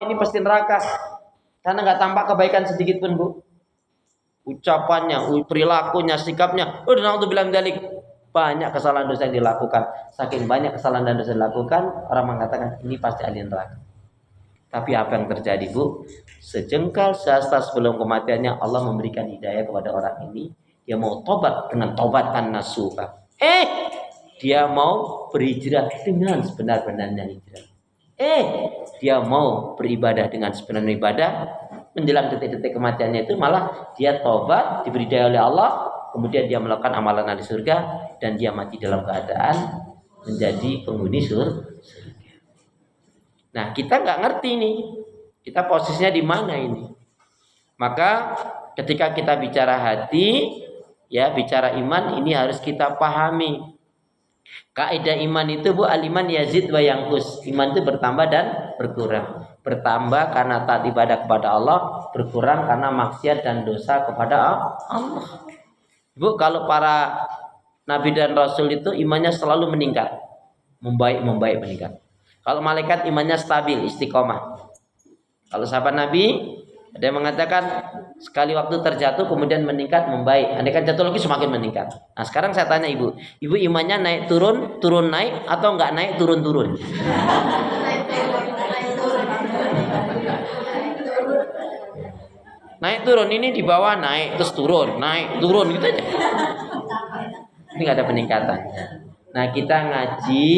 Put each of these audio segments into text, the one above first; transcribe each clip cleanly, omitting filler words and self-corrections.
ini pasti neraka. Karena nggak tampak kebaikan sedikit pun, Bu. Ucapannya, perilakunya, sikapnya. Udah untuk bilang dalik. Banyak kesalahan dosa yang dilakukan. Saking banyak kesalahan dan dosa yang dilakukan, orang mengatakan ini pasti ahli neraka. Tapi apa yang terjadi, Bu? Sejengkal sehasta sebelum kematiannya Allah memberikan hidayah kepada orang ini. Dia mau tobat dengan tobatan nasuha. Dia mau berhijrah dengan sebenar-benarnya hijrah. Dia mau beribadah dengan sebenarnya ibadah. Menjelang detik-detik kematiannya itu malah dia tobat, diberi daya oleh Allah, kemudian dia melakukan amalan ahli surga dan dia mati dalam keadaan menjadi penghuni surga. Nah, kita nggak ngerti nih, kita posisinya di mana ini. Maka ketika kita bicara hati, ya bicara iman, ini harus kita pahami. Kaidah iman itu, Bu, al-iman yazid wa yanqus. Iman itu bertambah dan berkurang. Bertambah karena taat ibadah kepada Allah, berkurang karena maksiat dan dosa kepada Allah. Bu, kalau para nabi dan rasul itu imannya selalu meningkat, membaik meningkat. Kalau malaikat imannya stabil, istiqomah. Kalau sahabat Nabi ada yang mengatakan sekali waktu terjatuh kemudian meningkat membaik. Andai kan jatuh lagi semakin meningkat. Nah sekarang saya tanya ibu imannya naik turun naik atau enggak naik turun? Naik turun, ini di bawah naik terus turun, naik turun gitu aja. Ini nggak ada peningkatan. Nah kita ngaji,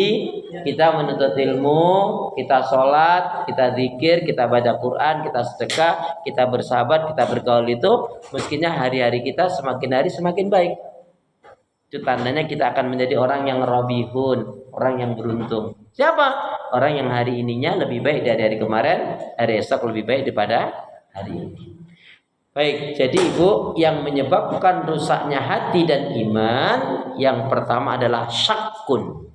kita menuntut ilmu, kita sholat, kita zikir, kita baca Quran, kita sedekah, kita bersahabat, kita bergaul itu, mestinya hari-hari kita semakin hari semakin baik. Itu tandanya kita akan menjadi orang yang robihun, orang yang beruntung. Siapa? Orang yang hari ininya lebih baik dari hari kemarin, hari esok lebih baik daripada hari ini. Baik, jadi ibu, yang menyebabkan rusaknya hati dan iman yang pertama adalah syakkun.